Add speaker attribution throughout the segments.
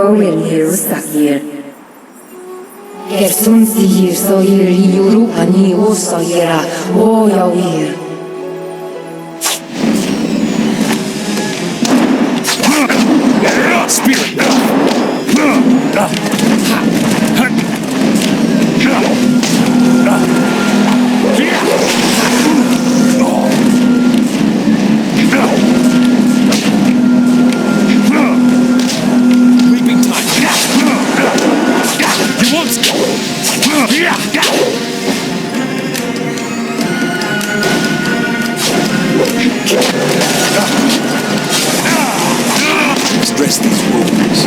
Speaker 1: Bioware sakir. Gersun sihir soyir yuru pani o soyera o yawir.
Speaker 2: Spirit. Leaping time. You won't. Stress these wounds.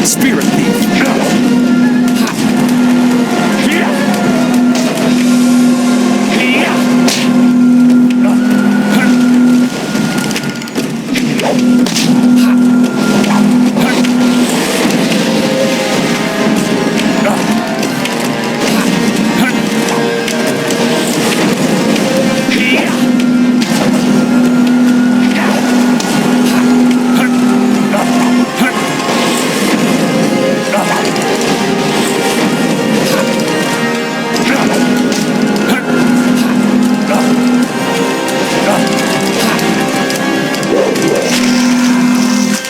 Speaker 2: Spirit leaf.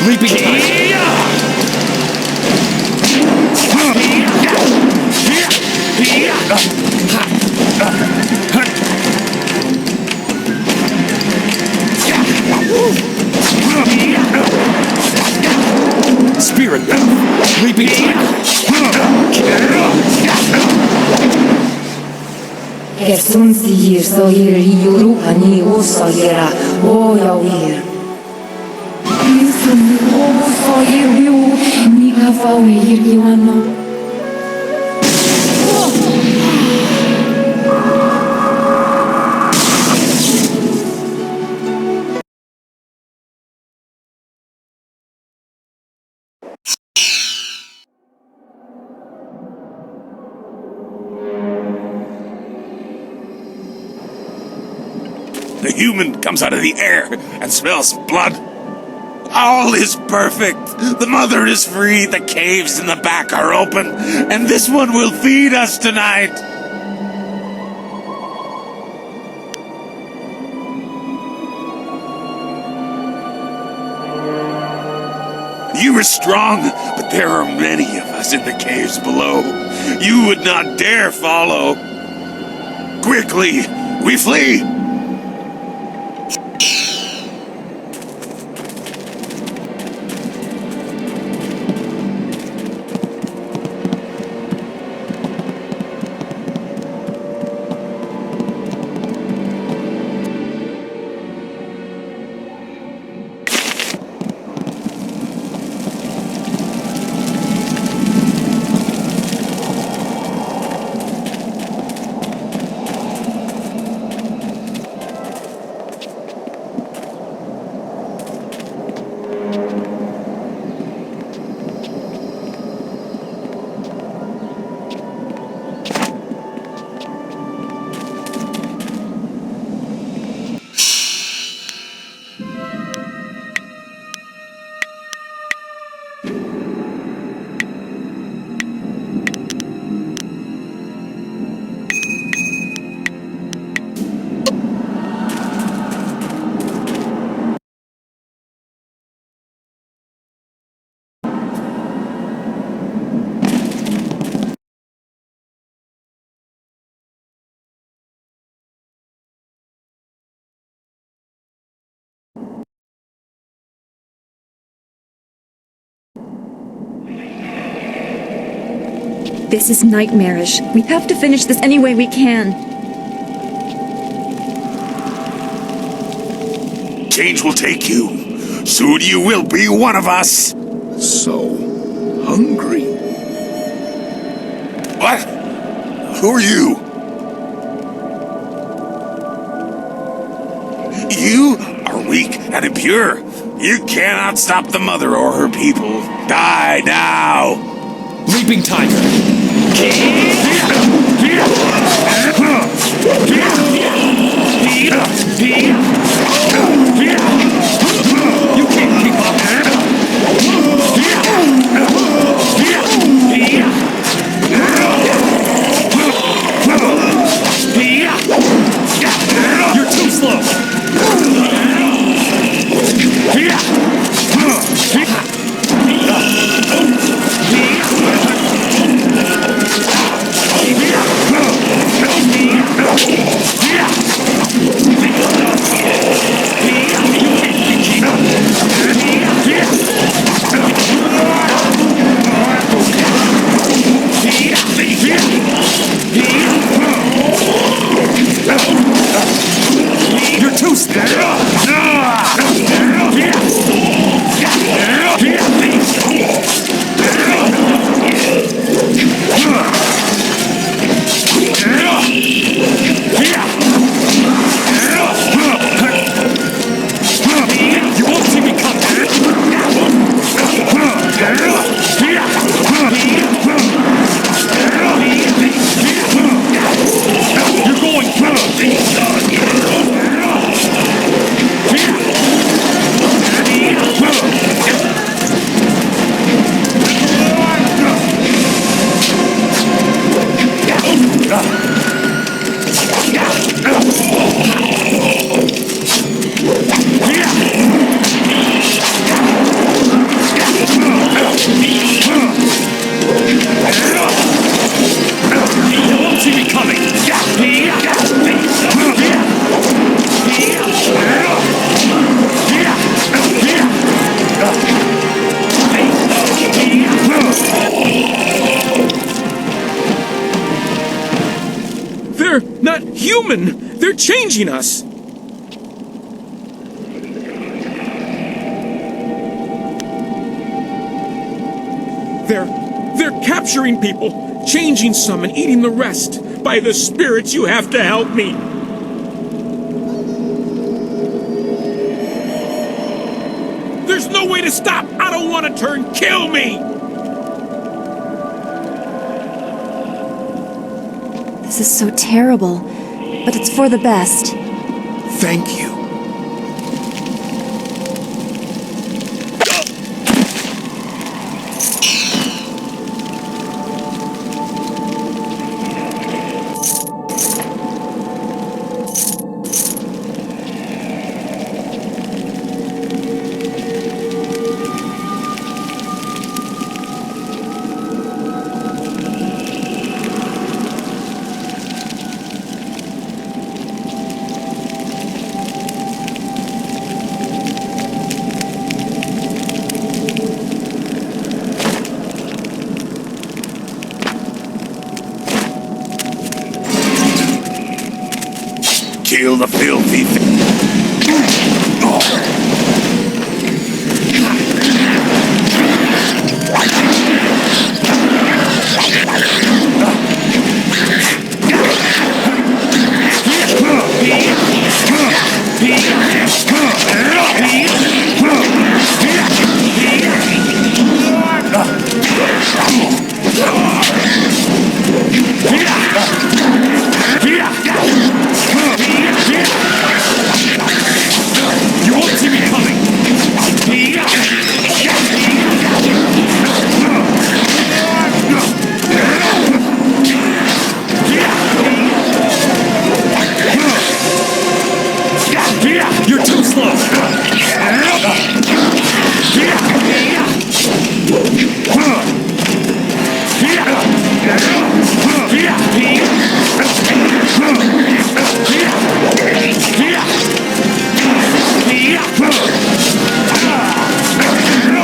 Speaker 2: Leaping time. Spirit leaping time.
Speaker 1: Gersun sihir soyir yuru pani o soyera o yawir. Gersun o soyir yu ni kafawe yirgiwano.
Speaker 2: The human comes out of the air and smells blood. All is perfect. The mother is free, the caves in the back are open, and this one will feed us tonight. You are strong, but there are many of us in the caves below. You would not dare follow. Quickly, we flee!
Speaker 3: This is nightmarish. We have to finish this any way we can.
Speaker 2: Change will take you. Soon you will be one of us.
Speaker 4: So hungry.
Speaker 2: What? Who are you? You are weak and impure. You cannot stop the mother or her people. Die now!
Speaker 5: Leaping tiger. human! They're changing us! They're capturing people, changing some and eating the rest. By the spirits, you have to help me! There's no way to stop! I don't want to turn! Kill me!
Speaker 3: This is so terrible, but it's for the best.
Speaker 4: Thank you.
Speaker 2: Kill the filthy
Speaker 5: You won't see me coming! You're too slow!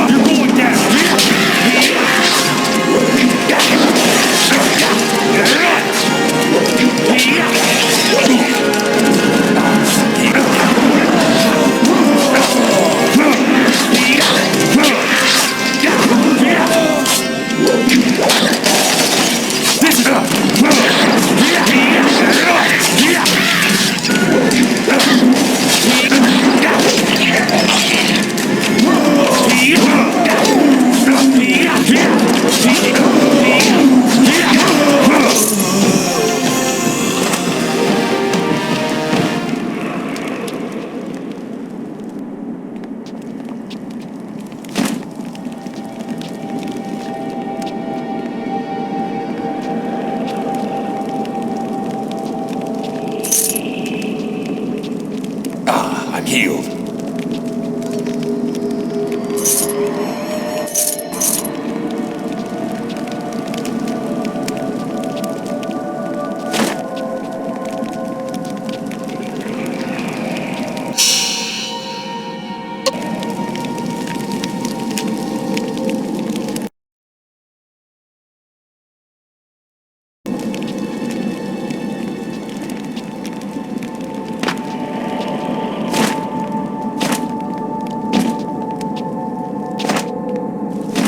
Speaker 5: You're going down!
Speaker 2: I'm healed.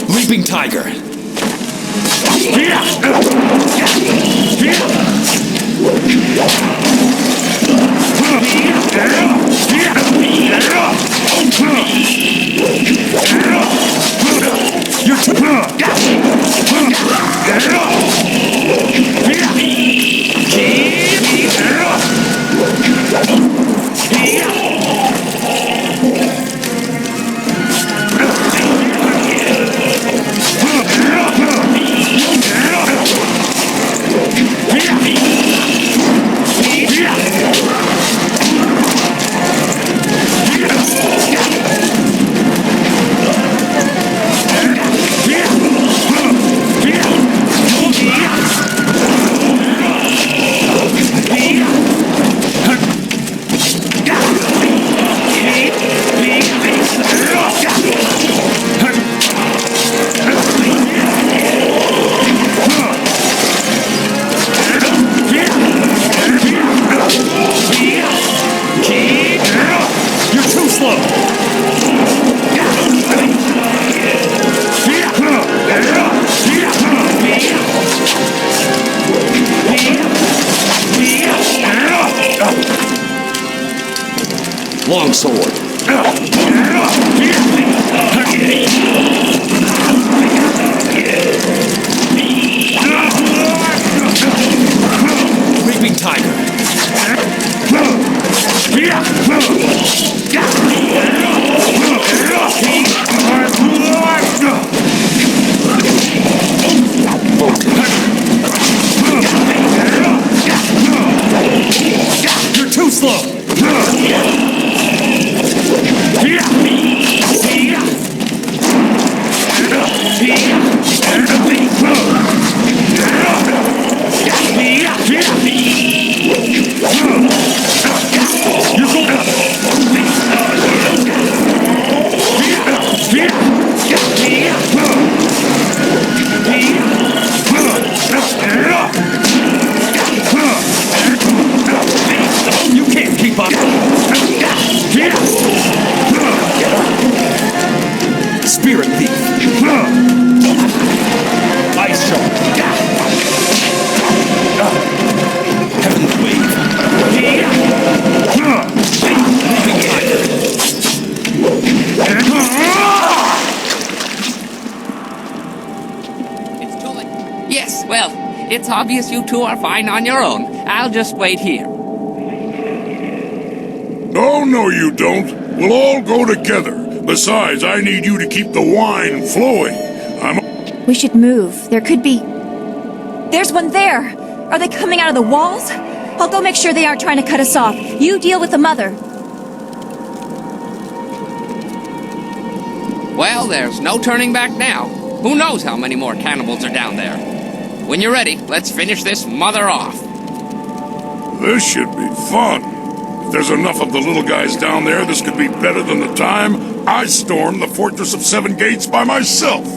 Speaker 5: Leaping tiger!
Speaker 6: Longsword. Leaping Tiger. You're too slow. You can't keep up. Spirit Thief. Ice Shark. Heavenly Wave. Leaping Tiger.
Speaker 7: It's too late. Yes, well, it's obvious you two are fine on your own. I'll just wait here.
Speaker 4: Oh, no, you don't. We'll all go together. Besides, I need you to keep the wine flowing.
Speaker 3: We should move. There could be... There's one there! Are they coming out of the walls? I'll go make sure they aren't trying to cut us off. You deal with the mother.
Speaker 7: Well, there's no turning back now. Who knows how many more cannibals are down there? When you're ready, let's finish this mother off.
Speaker 4: This should be fun. If there's enough of the little guys down there, this could be better than the time I stormed the Fortress of Seven Gates by myself.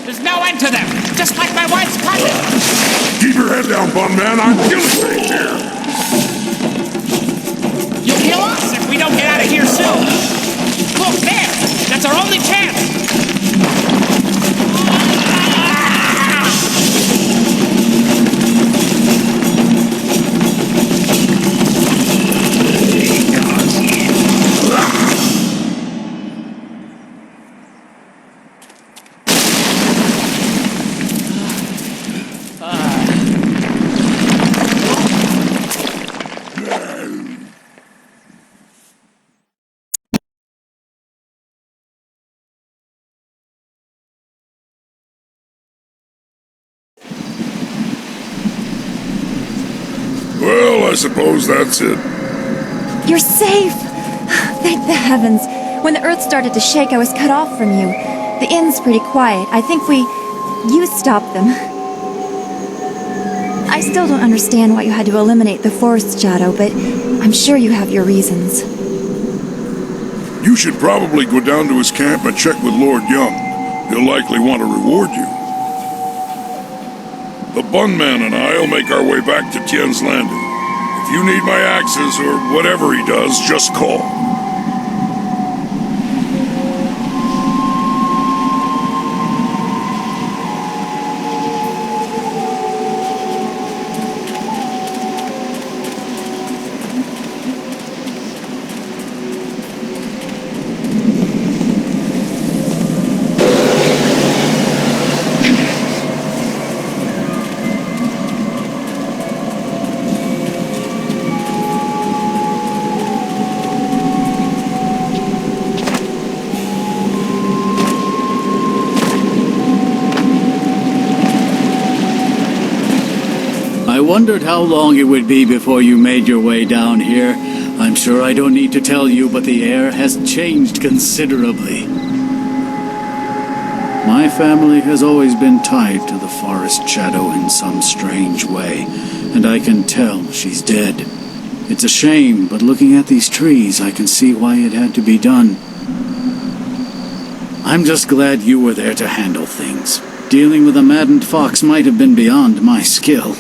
Speaker 7: There's no end to them, just like my wife's cousin.
Speaker 4: Keep your head down, Bun Man. I'm killing things here.
Speaker 7: You'll kill us if we don't get out of here soon. Look, there! That's our only chance!
Speaker 4: Well, I suppose that's it.
Speaker 3: You're safe! Thank the heavens. When the earth started to shake, I was cut off from you. The inn's pretty quiet. I think you stopped them. I still don't understand why you had to eliminate the forest shadow, but I'm sure you have your reasons.
Speaker 4: You should probably go down to his camp and check with Lord Young. He'll likely want to reward you. The Bunman and I'll make our way back to Tien's Landing. If you need my axes or whatever he does, just call.
Speaker 8: I wondered how long it would be before you made your way down here. I'm sure I don't need to tell you, but the air has changed considerably. My family has always been tied to the forest shadow in some strange way, and I can tell she's dead. It's a shame, but looking at these trees, I can see why it had to be done. I'm just glad you were there to handle things. Dealing with a maddened fox might have been beyond my skill.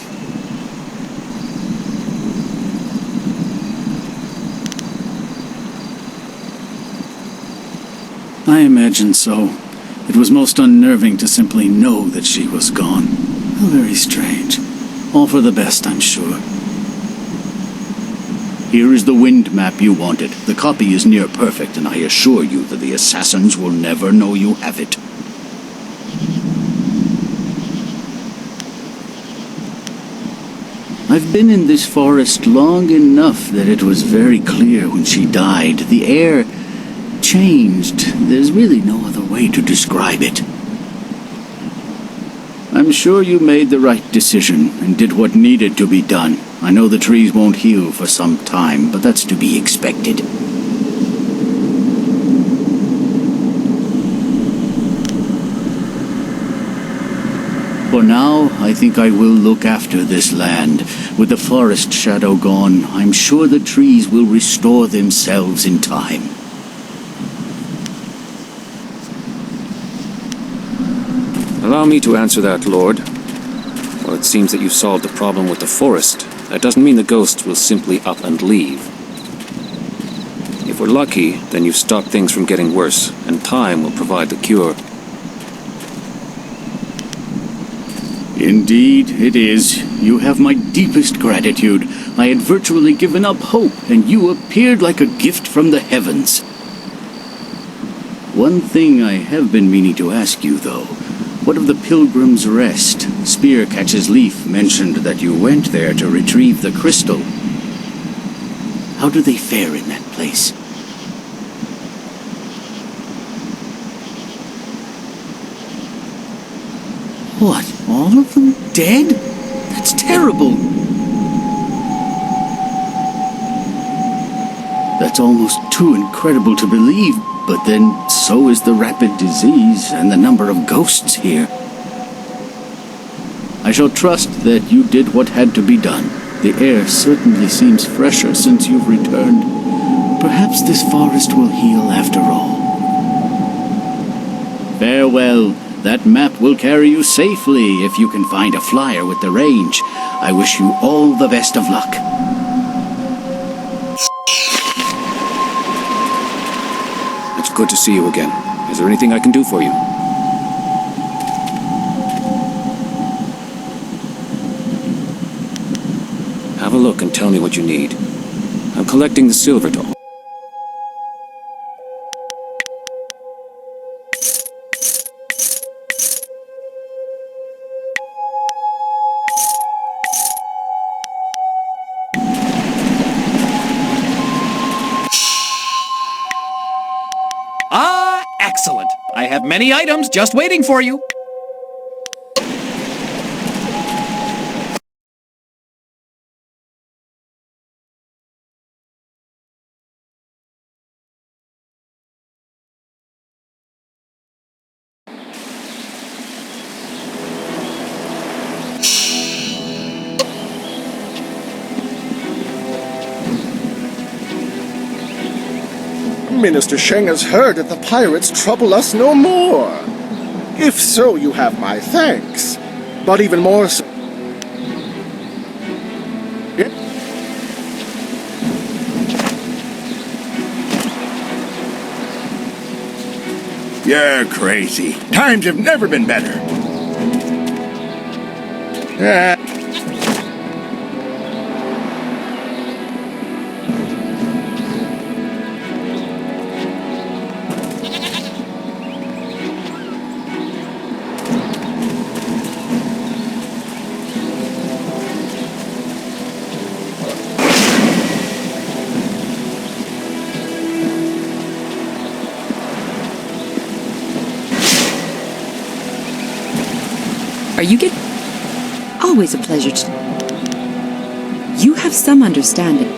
Speaker 8: I imagine so. It was most unnerving to simply know that she was gone. How very strange. All for the best, I'm sure. Here is the wind map you wanted. The copy is near perfect, and I assure you that the assassins will never know you have it. I've been in this forest long enough that it was very clear when she died. The air changed. There's really no other way to describe it. I'm sure you made the right decision and did what needed to be done. I know the trees won't heal for some time, but that's to be expected. For now, I think I will look after this land. With the forest shadow gone, I'm sure the trees will restore themselves in time.
Speaker 9: Allow me to answer that, Lord. Well, it seems that you've solved the problem with the forest. That doesn't mean the ghosts will simply up and leave. If we're lucky, then you've stopped things from getting worse, and time will provide the cure.
Speaker 8: Indeed, it is. You have my deepest gratitude. I had virtually given up hope, and you appeared like a gift from the heavens. One thing I have been meaning to ask you, though. What of the Pilgrim's Rest? Spearcatch's Leaf mentioned that you went there to retrieve the crystal. How do they fare in that place? What? All of them dead? That's terrible. That's almost too incredible to believe. But then, so is the rapid disease and the number of ghosts here. I shall trust that you did what had to be done. The air certainly seems fresher since you've returned. Perhaps this forest will heal after all. Farewell. That map will carry you safely if you can find a flyer with the range. I wish you all the best of luck.
Speaker 9: Good to see you again. Is there anything I can do for you? Have a look and tell me what you need. I'm collecting the silver doll.
Speaker 6: Excellent. I have many items just waiting for you.
Speaker 10: Minister Sheng has heard that the pirates trouble us no more. If so, you have my thanks. But even more so...
Speaker 4: You're crazy. Times have never been better.
Speaker 11: Are you getting... Always a pleasure to... You have some understanding.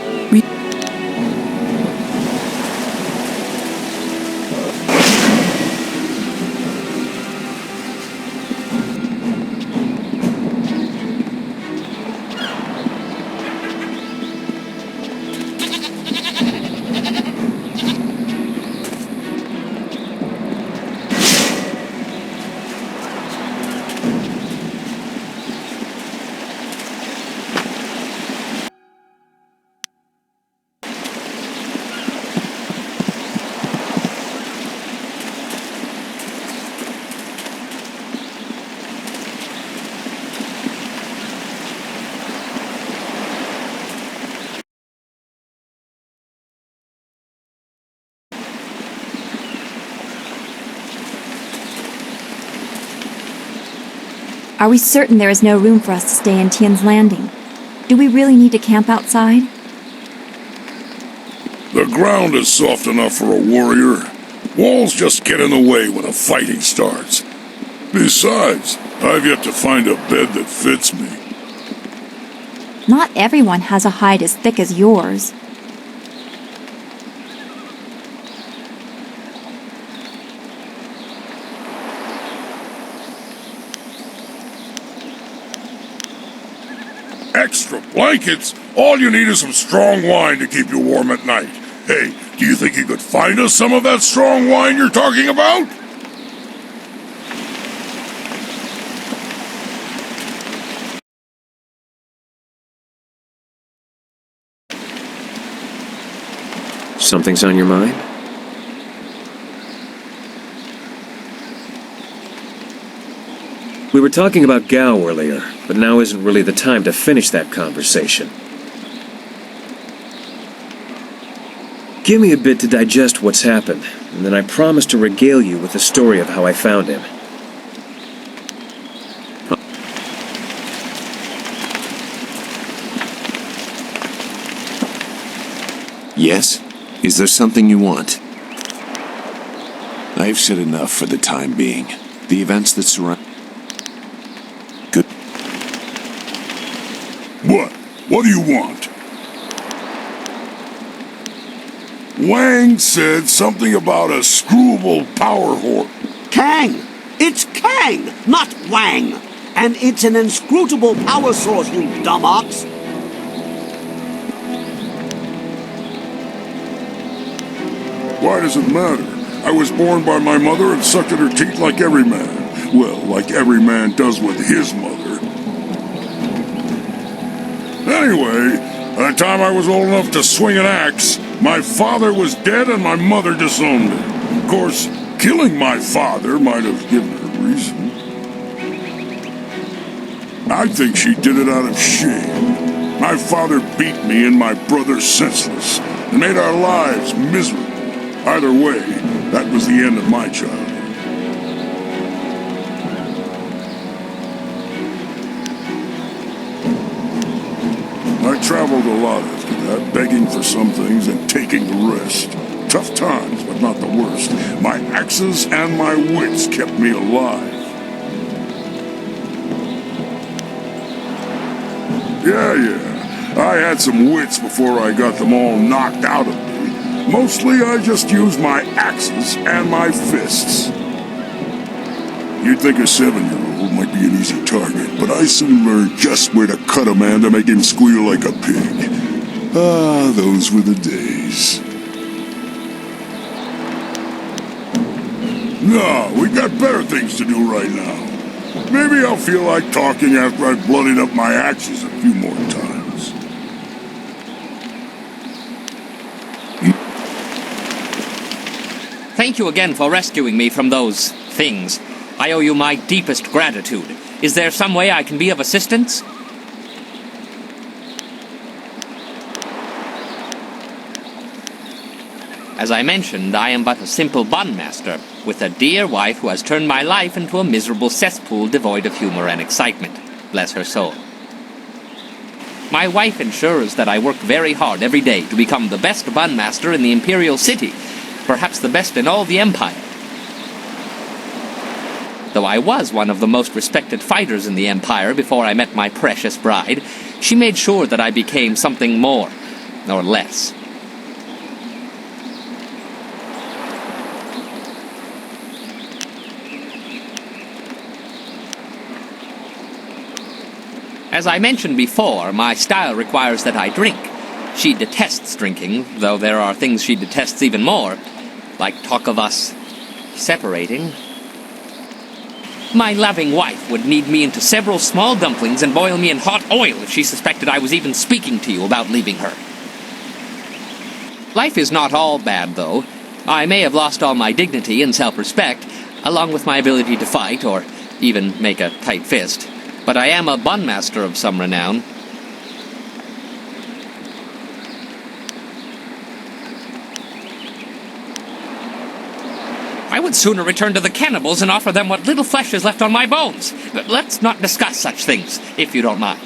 Speaker 3: Are we certain there is no room for us to stay in Tian's Landing? Do we really need to camp outside?
Speaker 4: The ground is soft enough for a warrior. Walls just get in the way when a fighting starts. Besides, I've yet to find a bed that fits me.
Speaker 3: Not everyone has a hide as thick as yours.
Speaker 4: Extra blankets? All you need is some strong wine to keep you warm at night. Hey, do you think you could find us some of that strong wine you're talking about?
Speaker 9: Something's on your mind? We were talking about Gao earlier, but now isn't really the time to finish that conversation. Give me a bit to digest what's happened, and then I promise to regale you with the story of how I found him.
Speaker 2: Yes? Is there something you want? I've said enough for the time being. The events that surround... Good.
Speaker 4: What? What do you want? Wang said something about a screwable power horse.
Speaker 12: Kang! It's Kang, not Wang! And it's an inscrutable power source, you dumb ox!
Speaker 4: Why does it matter? I was born by my mother and sucked at her teeth like every man. Well, like every man does with his mother. Anyway, by the time I was old enough to swing an axe, my father was dead and my mother disowned me. Of course, killing my father might have given her reason. I think she did it out of shame. My father beat me and my brother senseless and made our lives miserable. Either way, that was the end of my childhood. I traveled a lot after that, begging for some things and taking the rest. Tough times, but not the worst. My axes and my wits kept me alive. Yeah, I had some wits before I got them all knocked out of me. Mostly I just used my axes and my fists. You'd think a 7-year-old might be an easy target, but I soon learned just where to cut a man to make him squeal like a pig. Ah, those were the days. No, we got better things to do right now. Maybe I'll feel like talking after I've bloodied up my axes a few more times.
Speaker 7: Thank you again for rescuing me from those things. I owe you my deepest gratitude. Is there some way I can be of assistance? As I mentioned, I am but a simple bun master, with a dear wife who has turned my life into a miserable cesspool devoid of humor and excitement. Bless her soul. My wife ensures that I work very hard every day to become the best bun master in the Imperial City, perhaps the best in all the Empire. Though I was one of the most respected fighters in the Empire before I met my precious bride, she made sure that I became something more, or less. As I mentioned before, my style requires that I drink. She detests drinking, though there are things she detests even more, like talk of us separating. My loving wife would knead me into several small dumplings and boil me in hot oil if she suspected I was even speaking to you about leaving her. Life is not all bad, though. I may have lost all my dignity and self-respect, along with my ability to fight, or even make a tight fist. But I am a bun master of some renown. I would sooner return to the cannibals and offer them what little flesh is left on my bones. But let's not discuss such things, if you don't mind.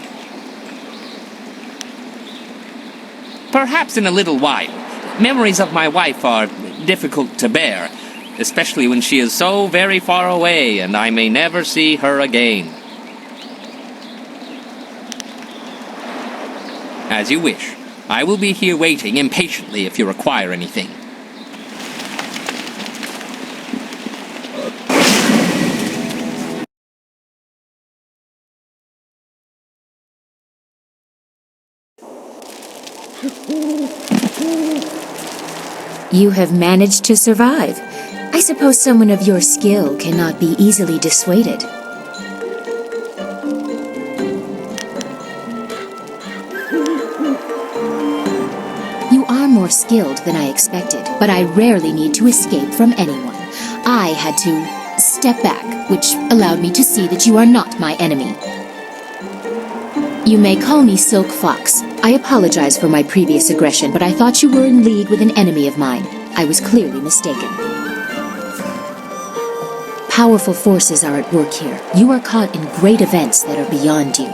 Speaker 7: Perhaps in a little while. Memories of my wife are difficult to bear, especially when she is so very far away and I may never see her again. As you wish. I will be here waiting impatiently if you require anything.
Speaker 1: You have managed to survive. I suppose someone of your skill cannot be easily dissuaded. You are more skilled than I expected, but I rarely need to escape from anyone. I had to step back, which allowed me to see that you are not my enemy. You may call me Silk Fox. I apologize for my previous aggression, but I thought you were in league with an enemy of mine. I was clearly mistaken. Powerful forces are at work here. You are caught in great events that are beyond you.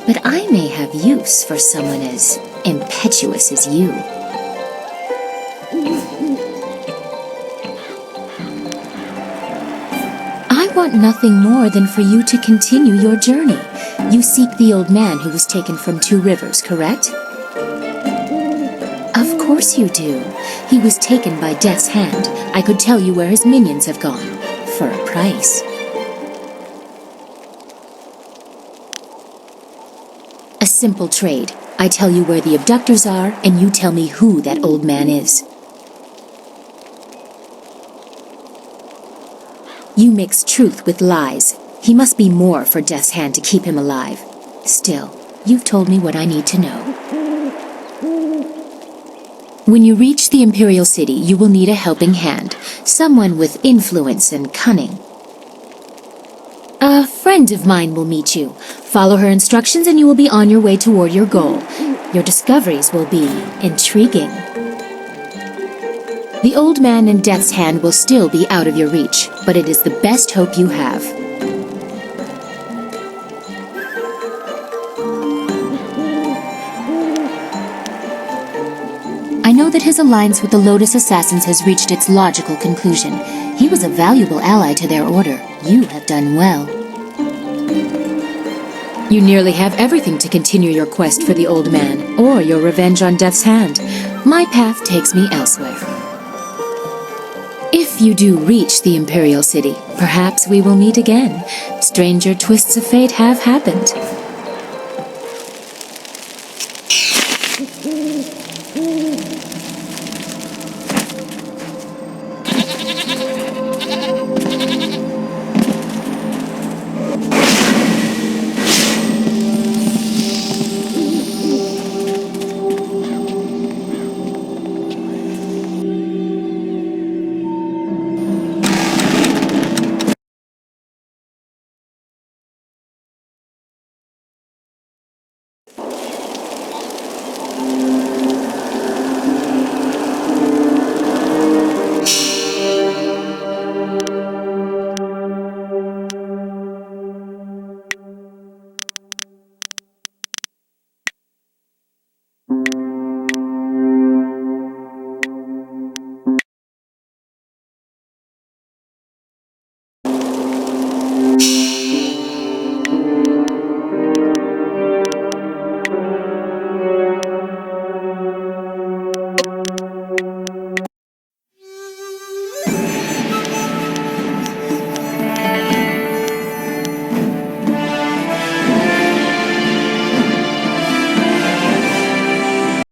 Speaker 1: But I may have use for someone as impetuous as you. I want nothing more than for you to continue your journey. You seek the old man who was taken from Two Rivers, correct? Of course you do. He was taken by Death's hand. I could tell you where his minions have gone. For a price. A simple trade. I tell you where the abductors are, and you tell me who that old man is. You mix truth with lies. He must be more for Death's hand to keep him alive. Still, you've told me what I need to know. When you reach the Imperial City, you will need a helping hand. Someone with influence and cunning. A friend of mine will meet you. Follow her instructions and you will be on your way toward your goal. Your discoveries will be intriguing. The old man in Death's hand will still be out of your reach, but it is the best hope you have. I know that his alliance with the Lotus Assassins has reached its logical conclusion. He was a valuable ally to their order. You have done well. You nearly have everything to continue your quest for the old man, or your revenge on Death's hand. My path takes me elsewhere. If you do reach the Imperial City, perhaps we will meet again. Stranger twists of fate have happened.